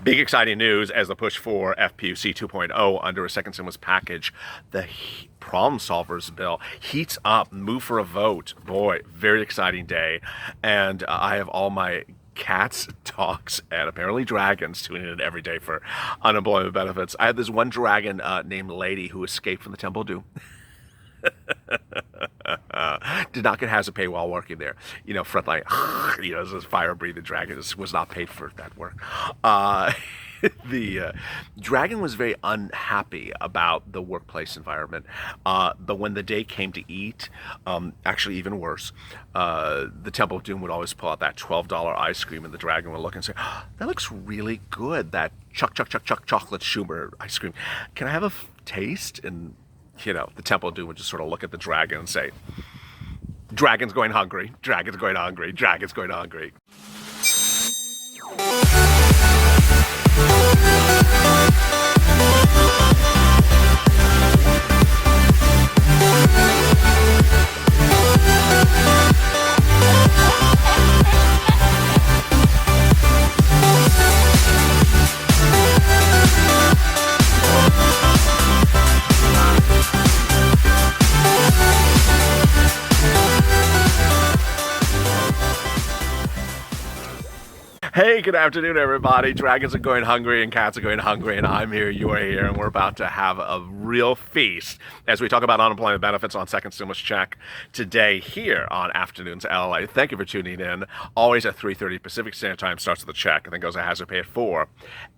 Big exciting news as the push for FPUC 2.0 under a second stimulus package. The problem solvers bill heats up, move for a vote. Boy, very exciting day. And I have all my cats, dogs, and apparently dragons tuning in every day for unemployment benefits. I had this one dragon named Lady who escaped from the Temple of Doom. Did not get hazard pay while working there. Frontline, this fire-breathing dragon was not paid for that work. The dragon was very unhappy about the workplace environment, but when the day came to eat, actually even worse, the Temple of Doom would always pull out that $12 ice cream, and the dragon would look and say, oh, that looks really good, that chocolate Schumer ice cream. Can I have a taste? And the Temple of Doom would just sort of look at the dragon and say, dragon's going hungry, dragon's going hungry, dragon's going hungry. Hey, good afternoon, everybody. Dragons are going hungry and cats are going hungry, and I'm here, you are here, and we're about to have a real feast as we talk about unemployment benefits on Second Stimulus Check today here on Afternoons LA. Thank you for tuning in. Always at 3:30 Pacific Standard Time starts the check, and then goes to hazard pay at 4.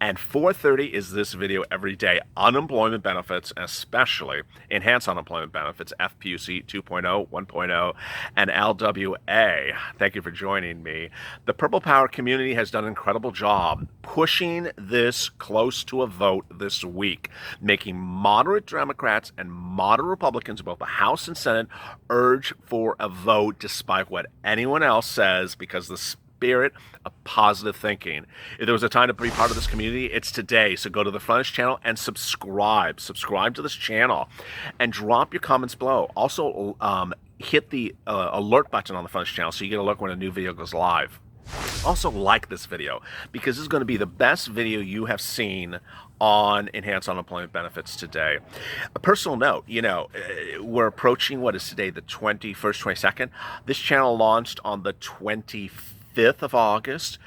And 4:30 is this video every day. Unemployment benefits, especially enhanced unemployment benefits, FPUC 2.0, 1.0, and LWA. Thank you for joining me. The Purple Power community has done an incredible job pushing this close to a vote this week, making moderate Democrats and moderate Republicans, both the House and Senate, urge for a vote despite what anyone else says, because the spirit of positive thinking. If there was a time to be part of this community, it's today. So go to the Frontage channel and subscribe. Subscribe to this channel and drop your comments below. Also, hit the alert button on the Frontage channel so you get an alert when a new video goes live. Also, like this video, because this is going to be the best video you have seen on enhanced unemployment benefits today. A personal note, we're approaching, what is today, the 21st, 22nd? This channel launched on the 25th of August.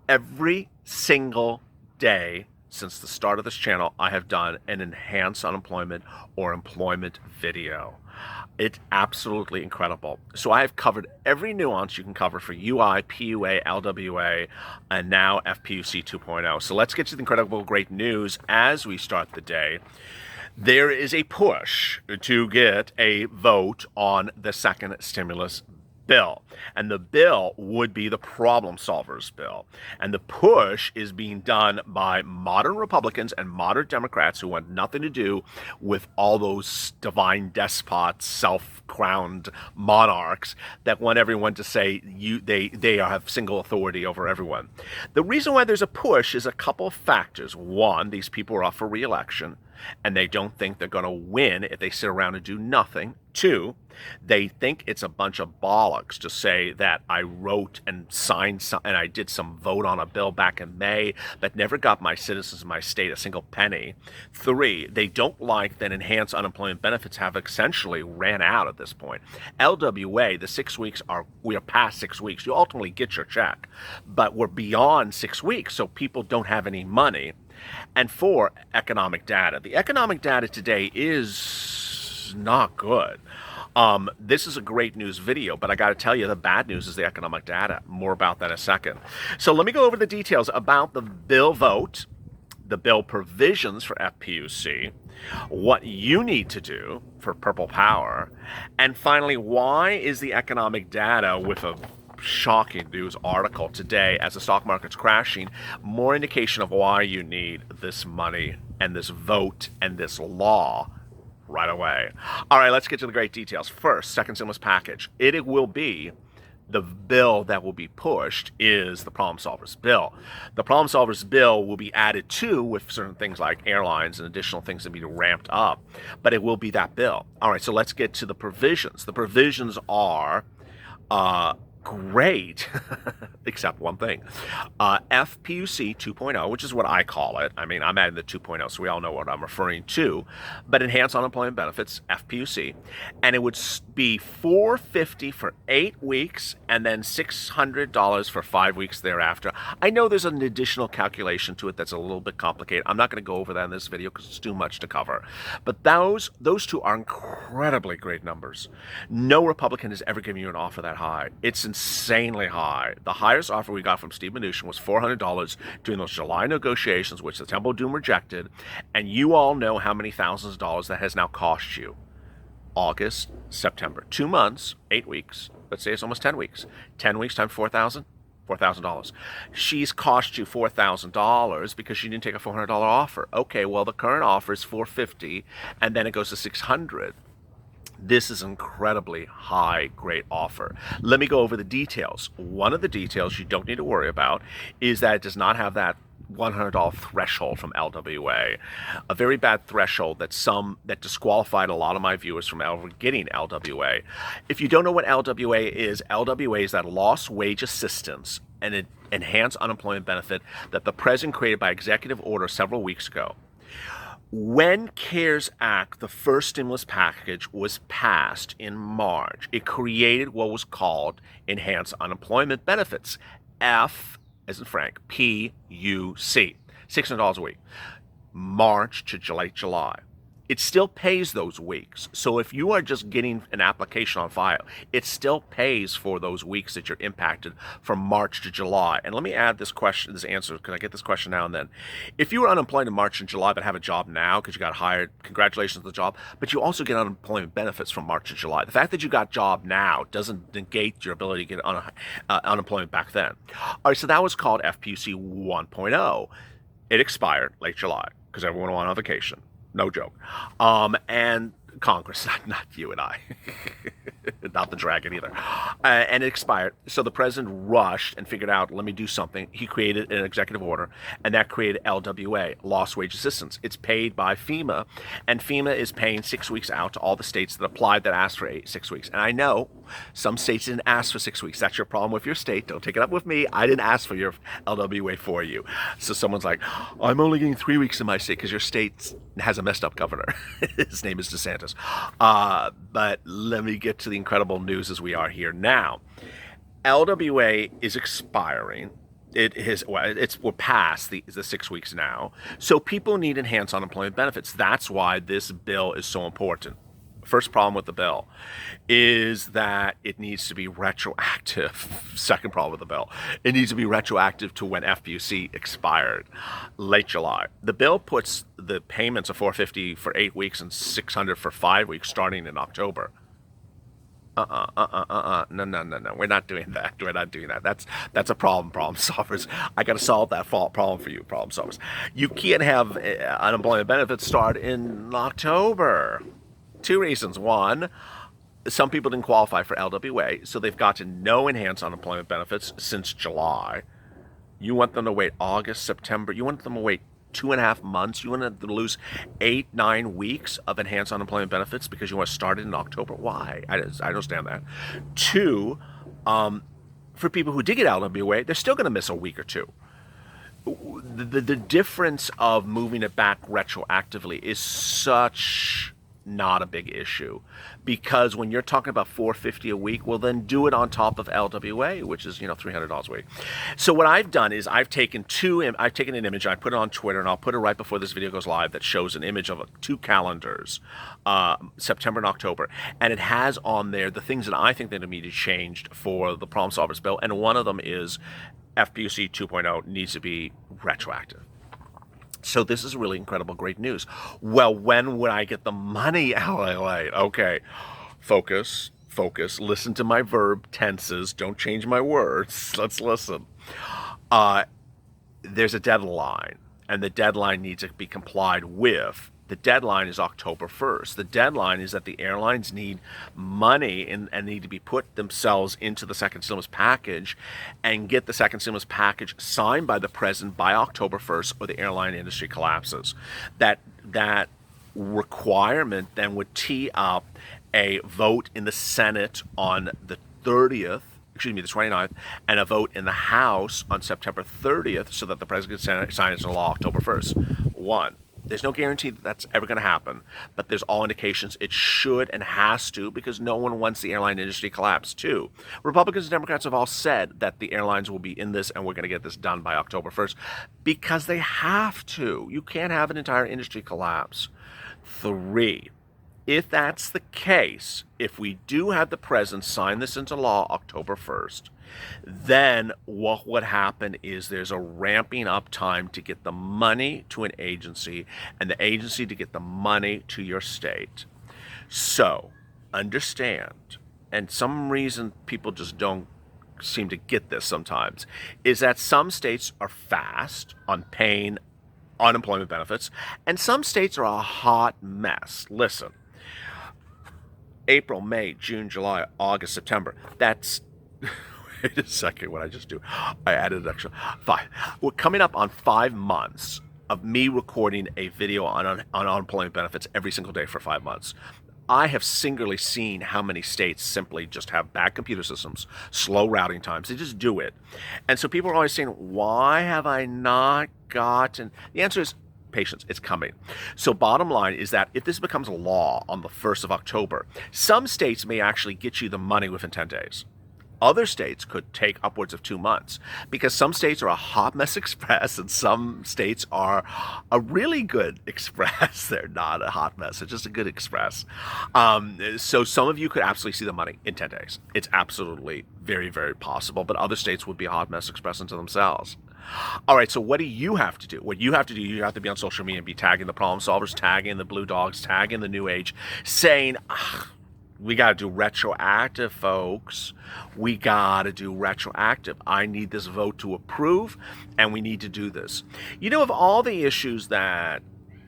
Every single day since the start of this channel, I have done an enhanced unemployment or employment video. It's absolutely incredible. So I have covered every nuance you can cover for UI, PUA, LWA, and now FPUC 2.0. So let's get to the incredible great news as we start the day. There is a push to get a vote on the second stimulus bill, and the bill would be the problem solvers bill, and the push is being done by modern Republicans and modern Democrats who want nothing to do with all those divine despots, self-crowned monarchs that want everyone to say they have single authority over everyone. The reason why there's a push is a couple of factors. One, these people are up for re-election, and they don't think they're going to win if they sit around and do nothing. Two, they think it's a bunch of bollocks to say that I wrote and signed some, and I did some vote on a bill back in May that never got my citizens in my state a single penny. Three, they don't like that enhanced unemployment benefits have essentially ran out at this point. LWA, the 6 weeks we are past 6 weeks. You ultimately get your check, but we're beyond 6 weeks, so people don't have any money. And four, economic data. The economic data today is not good. This is a great news video, but I got to tell you, the bad news is the economic data. More about that in a second. So let me go over the details about the bill vote, the bill provisions for FPUC, what you need to do for Purple Power, and finally, why is the economic data, with a shocking news article today as the stock market's crashing, more indication of why you need this money and this vote and this law right away. All right, let's get to the great details. First, second stimulus package. It will be the bill that will be pushed is the problem solvers bill. The problem solvers bill will be added to with certain things like airlines and additional things that be ramped up, but it will be that bill. All right, so let's get to the provisions. The provisions are great, except one thing. FPUC 2.0, which is what I call it. I mean, I'm adding the 2.0, so we all know what I'm referring to. But Enhanced Unemployment Benefits, FPUC, and it would be $450 for 8 weeks and then $600 for 5 weeks thereafter. I know there's an additional calculation to it that's a little bit complicated. I'm not going to go over that in this video because it's too much to cover. But those two are incredibly great numbers. No Republican has ever given you an offer that high. It's insanely high. The highest offer we got from Steve Mnuchin was $400 during those July negotiations, which the Temple of Doom rejected. And you all know how many thousands of dollars that has now cost you. August, September. 2 months, 8 weeks. Let's say it's almost 10 weeks. 10 weeks times $4,000. $4,000. She's cost you $4,000 because she didn't take a $400 offer. Okay, well, the current offer is $450, and then it goes to $600. This is an incredibly high, great offer. Let me go over the details. One of the details you don't need to worry about is that it does not have that $100 threshold from LWA, a very bad threshold that disqualified a lot of my viewers from ever getting LWA. If you don't know what LWA is that lost wage assistance and an enhanced unemployment benefit that the president created by executive order several weeks ago. When CARES Act, the first stimulus package, was passed in March, it created what was called Enhanced Unemployment Benefits, F as in Frank, PUC, $600 a week, March to July. It still pays those weeks. So if you are just getting an application on file, it still pays for those weeks that you're impacted from March to July. And let me add this answer, because I get this question now and then. If you were unemployed in March and July but have a job now because you got hired, congratulations on the job, but you also get unemployment benefits from March to July. The fact that you got a job now doesn't negate your ability to get unemployment back then. All right, so that was called FPUC 1.0. It expired late July because everyone went on vacation. No joke. And Congress, not you and I, not the dragon either. And it expired. So the president rushed and figured out, let me do something. He created an executive order, and that created LWA, Lost Wage Assistance. It's paid by FEMA, and FEMA is paying 6 weeks out to all the states that applied that asked for 6 weeks. And I know some states didn't ask for 6 weeks. That's your problem with your state. Don't take it up with me. I didn't ask for your LWA for you. So someone's like, I'm only getting 3 weeks in my state because your state has a messed up governor. His name is DeSantis. But let me get to the incredible news as we are here now. LWA is expiring. We're past the 6 weeks now. So people need enhanced unemployment benefits. That's why this bill is so important. First problem with the bill is that it needs to be retroactive. Second problem with the bill, it needs to be retroactive to when FPUC expired, late July. The bill puts the payments of $450 for 8 weeks and $600 for 5 weeks starting in October. No. We're not doing that. We're not doing that. That's a problem solvers. I got to solve that problem for you, problem solvers. You can't have unemployment benefits start in October. 2 reasons. One, some people didn't qualify for LWA, so they've gotten no enhanced unemployment benefits since July. You want them to wait August, September. You want them to wait 2.5 months. You want them to lose 8-9 weeks of enhanced unemployment benefits because you want to start it in October. Why? I don't understand that. 2, for people who did get LWA, they're still going to miss a week or 2. The difference of moving it back retroactively is such not a big issue, because when you're talking about $450 a week, well, then do it on top of LWA, which is $300 a week. So what I've done is I've taken an image, I put it on Twitter, and I'll put it right before this video goes live, that shows an image of 2 calendars, September and October, and it has on there the things that I think that need to be changed for the problem solvers bill, and one of them is FPUC 2.0 needs to be retroactive. So this is really incredible, great news. Well, when would I get the money, LALATE? Okay, focus, listen to my verb tenses, don't change my words, let's listen. There's a deadline, and the deadline needs to be complied with. The deadline is October 1st. The deadline is that the airlines need money and need to be put themselves into the second stimulus package and get the second stimulus package signed by the president by October 1st, or the airline industry collapses. That requirement then would tee up a vote in the Senate on the 30th, the 29th, and a vote in the House on September 30th so that the president can sign it into law October 1st. One, there's no guarantee that that's ever going to happen, but there's all indications it should and has to, because no one wants the airline industry collapse. Two, Republicans and Democrats have all said that the airlines will be in this and we're going to get this done by October 1st because they have to. You can't have an entire industry collapse. Three, if that's the case, if we do have the president sign this into law October 1st, then what would happen is there's a ramping up time to get the money to an agency and the agency to get the money to your state. So understand, and some reason people just don't seem to get this sometimes, is that some states are fast on paying unemployment benefits and some states are a hot mess. Listen, April, May, June, July, August, September, that's wait a second, what I just do? I added an extra 5. We're coming up on 5 months of me recording a video on unemployment benefits every single day for 5 months. I have singularly seen how many states simply just have bad computer systems, slow routing times. They just do it. And so people are always saying, why have I not gotten? The answer is patience. It's coming. So bottom line is that if this becomes a law on the 1st of October, some states may actually get you the money within 10 days. Other states could take upwards of 2 months because some states are a hot mess express and some states are a really good express. They're not a hot mess. They're just a good express. So some of you could absolutely see the money in 10 days. It's absolutely very, very possible. But other states would be a hot mess express unto themselves. All right, so what do you have to do? What you have to do, you have to be on social media and be tagging the problem solvers, tagging the blue dogs, tagging the new age, saying, we got to do retroactive, folks. We got to do retroactive. I need this vote to approve, and we need to do this. You know, of all the issues that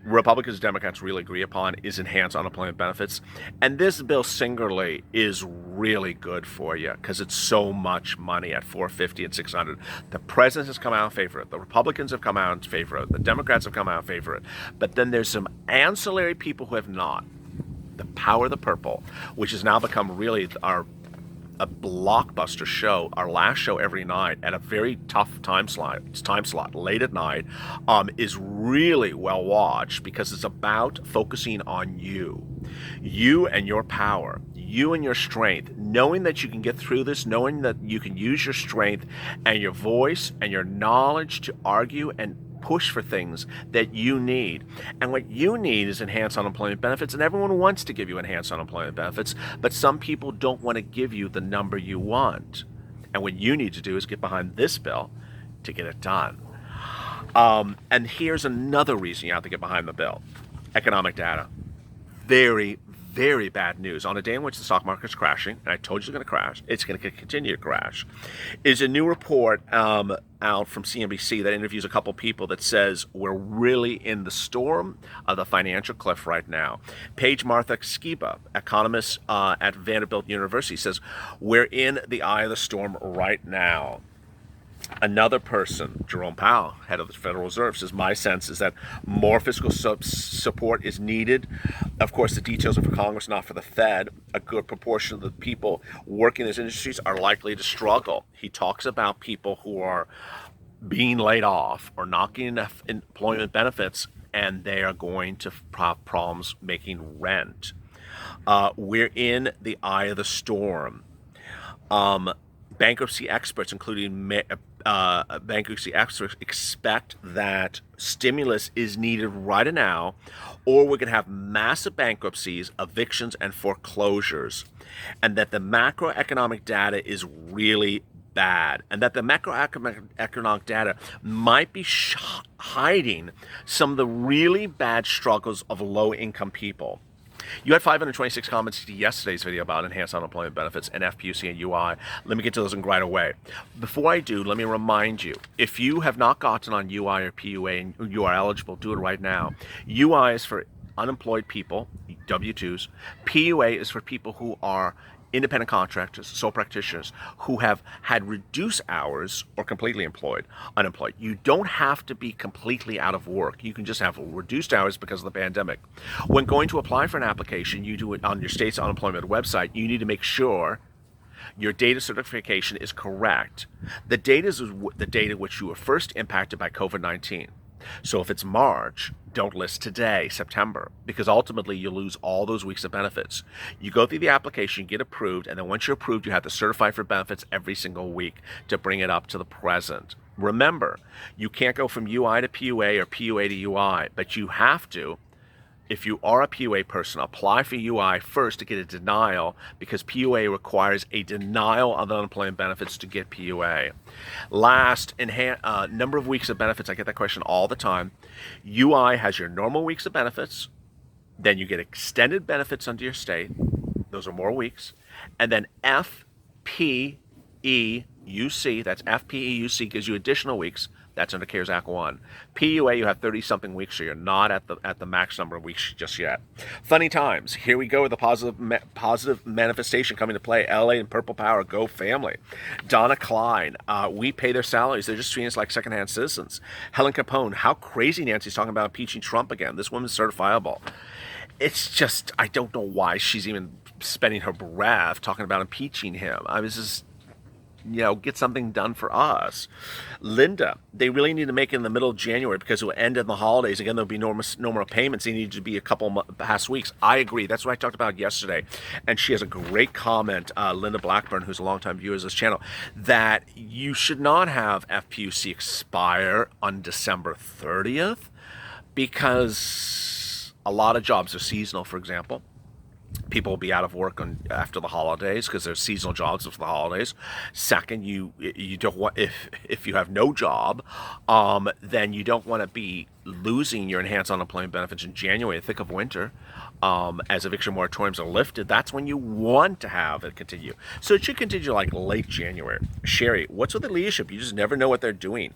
Republicans and Democrats really agree upon is enhanced unemployment benefits. And this bill singularly is really good for you because it's so much money at $450 and $600. The president has come out in favor of it. The Republicans have come out in favor of it. The Democrats have come out in favor of it. But then there's some ancillary people who have not. The Power of the Purple, which has now become really a blockbuster show, our last show every night at a very tough time slot late at night, is really well watched because it's about focusing on you and your power, you and your strength, knowing that you can get through this, knowing that you can use your strength and your voice and your knowledge to argue and push for things that you need. And what you need is enhanced unemployment benefits, and everyone wants to give you enhanced unemployment benefits, but some people don't want to give you the number you want. And what you need to do is get behind this bill to get it done. And here's another reason you have to get behind the bill. Economic data. Very, very bad news. On a day in which the stock market's crashing, and I told you it's going to crash, it's going to continue to crash, is a new report out from CNBC that interviews a couple people that says we're really in the storm of the financial cliff right now. Paige Martha Skiba, economist at Vanderbilt University, says we're in the eye of the storm right now. Another person, Jerome Powell, head of the Federal Reserve, says, my sense is that more fiscal support is needed. Of course, the details are for Congress, not for the Fed. A good proportion of the people working in these industries are likely to struggle. He talks about people who are being laid off or not getting enough employment benefits, and they are going to have problems making rent. We're in the eye of the storm. Bankruptcy experts, including bankruptcy experts, expect that stimulus is needed right now, or we're going to have massive bankruptcies, evictions, and foreclosures, and that the macroeconomic data is really bad, and that the macroeconomic data might be hiding some of the really bad struggles of low-income people. You had 526 comments to yesterday's video about enhanced unemployment benefits and FPUC and UI. Let me get to those right away. Before I do, let me remind you, if you have not gotten on UI or PUA and you are eligible, do it right now. UI is for unemployed people, W-2s. PUA is for people who are independent contractors, sole practitioners, who have had reduced hours or completely unemployed. You don't have to be completely out of work. You can just have reduced hours because of the pandemic. When going to apply for an application, you do it on your state's unemployment website. You need to make sure Your data certification is correct. The data is the data which you were first impacted by COVID-19. So if it's March, don't list today, September, because ultimately you lose all those weeks of benefits. You go through the application, get approved, and then once you're approved, you have to certify for benefits every single week to bring it up to the present. Remember, you can't go from UI to PUA or PUA to UI, but you have to, if you are a PUA person, apply for UI first to get a denial, because PUA requires a denial of unemployment benefits to get PUA. Last, number of weeks of benefits. I get that question all the time. UI has your normal weeks of benefits, then you get extended benefits under your state. Those are more weeks. And then FPEUC, that's FPEUC, gives you additional weeks. That's under CARES Act 1. PUA, you have 30-something weeks, so you're not at the max number of weeks just yet. Funny times. Here we go with the positive manifestation coming to play. LA and Purple Power, go family. Donna Klein, we pay their salaries. They're just treating us like secondhand citizens. Helen Capone, how crazy Nancy's talking about impeaching Trump again. This woman's certifiable. It's just, I don't know why she's even spending her breath talking about impeaching him. I was just, get something done for us. Linda, they really need to make it in the middle of January because it will end in the holidays. Again, there'll be no more payments. They need to be a couple past weeks. I agree. That's what I talked about yesterday. And she has a great comment, Linda Blackburn, who's a longtime viewer of this channel, that you should not have FPUC expire on December 30th because a lot of jobs are seasonal, for example. People will be out of work after the holidays because there's seasonal jobs for the holidays. Second, you don't want, if you have no job, then you don't want to be losing your enhanced unemployment benefits in January, in the thick of winter, as eviction moratoriums are lifted. That's when you want to have it continue. So it should continue like late January. Sherry, what's with the leadership? You just never know what they're doing.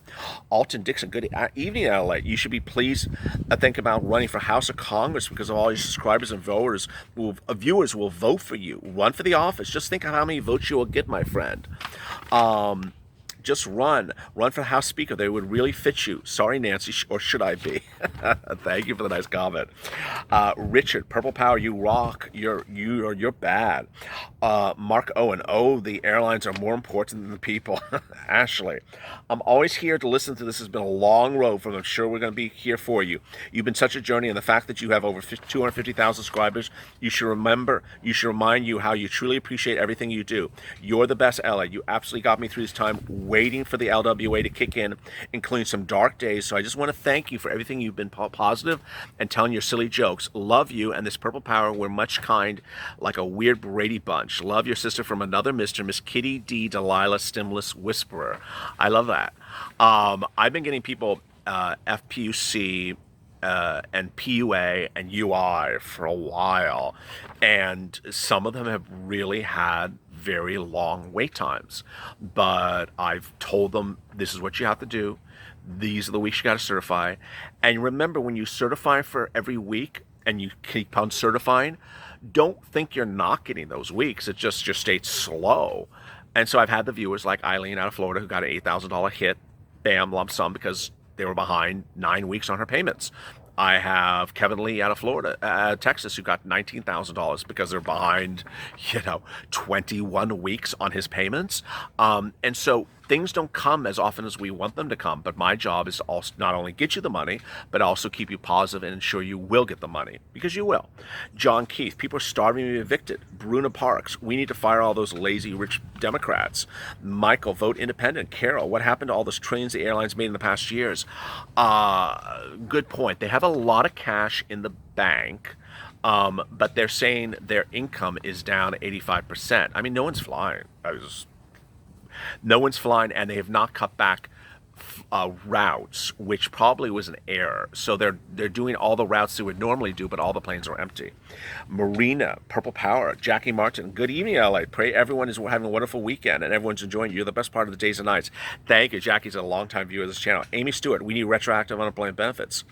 Alton Dixon, good evening, LALATE. You should be pleased, I think, about running for House of Congress because of all your subscribers and viewers will vote for you. Run for the office. Just think of how many votes you will get, my friend. Just run for House Speaker. They would really fit you. Sorry, Nancy, or should I be? Thank you for the nice comment. Richard, Purple Power, you rock. You're bad. Mark Owen, the airlines are more important than the people. Ashley, I'm always here to listen to this. Has been a long road, but I'm sure we're going to be here for you. You've been such a journey, and the fact that you have over 250,000 subscribers, you should remind you how you truly appreciate everything you do. You're the best, Ella. You absolutely got me through this time, waiting for the LWA to kick in, including some dark days. So I just want to thank you for everything. You've been positive and telling your silly jokes. Love you and this Purple Power. We're much kind, like a weird Brady bunch. Love your sister from another Mr. Miss Kitty D. Delilah Stimulus Whisperer. I love that. I've been getting people FPUC and PUA and UI for a while, and some of them have really had very long wait times, but I've told them this is what you have to do. These are the weeks you got to certify. And remember, when you certify for every week and you keep on certifying, don't think you're not getting those weeks. It's just your state's slow. And so I've had the viewers like Eileen out of Florida who got an $8,000 hit, bam, lump sum, because they were behind 9 weeks on her payments. I have Kevin Lee out of Florida, Texas, who got $19,000 because they're behind, 21 weeks on his payments. And so things don't come as often as we want them to come. But my job is to also not only get you the money, but also keep you positive and ensure you will get the money, because you will. John Keith, people are starving to be evicted. Bruna Parks, we need to fire all those lazy rich Democrats. Michael, vote independent. Carol, what happened to all those trillions the airlines made in the past years? Good point. They have a lot of cash in the bank, but they're saying their income is down 85%. I mean, no one's flying. No one's flying, and they have not cut back routes, which probably was an error. So they're doing all the routes they would normally do, but all the planes are empty. Marina, Purple Power, Jackie Martin, good evening, LA. Pray everyone is having a wonderful weekend and everyone's enjoying you. You're the best part of the days and nights. Thank you. Jackie's a longtime viewer of this channel. Amy Stewart, we need retroactive unemployment benefits.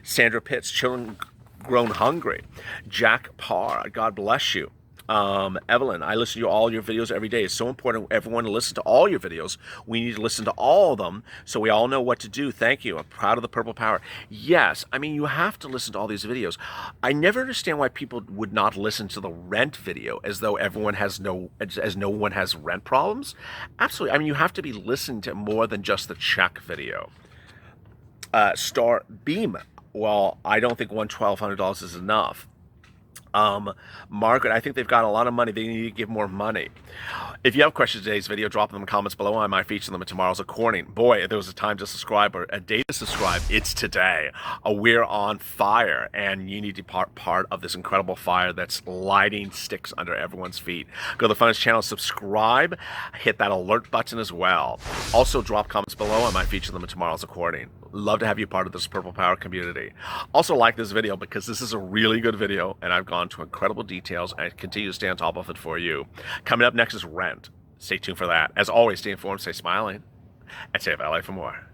Sandra Pitts, children grown hungry. Jack Parr, God bless you. Evelyn, I listen to all your videos every day. It's so important for everyone to listen to all your videos. We need to listen to all of them so we all know what to do. Thank you. I'm proud of the purple power. Yes, I mean, you have to listen to all these videos. I never understand why people would not listen to the rent video as though everyone has as no one has rent problems. Absolutely. I mean, you have to be listening to more than just the check video. Star Beam. Well, I don't think $1,200 is enough. Margaret, I think they've got a lot of money. They need to give more money. If you have questions in today's video, drop them in the comments below. I might feature them in tomorrow's recording. Boy, if there was a time to subscribe or a day to subscribe, it's today. We're on fire, and you need to be part of this incredible fire that's lighting sticks under everyone's feet. Go to the Funnest channel, subscribe, hit that alert button as well. Also, drop comments below. I might feature them in tomorrow's recording. Love to have you part of this Purple Power community. Also, like this video because this is a really good video, and I've gone to incredible details, and I continue to stay on top of it for you. Coming up next is rent. Stay tuned for that. As always, stay informed, stay smiling, and stay LA for more.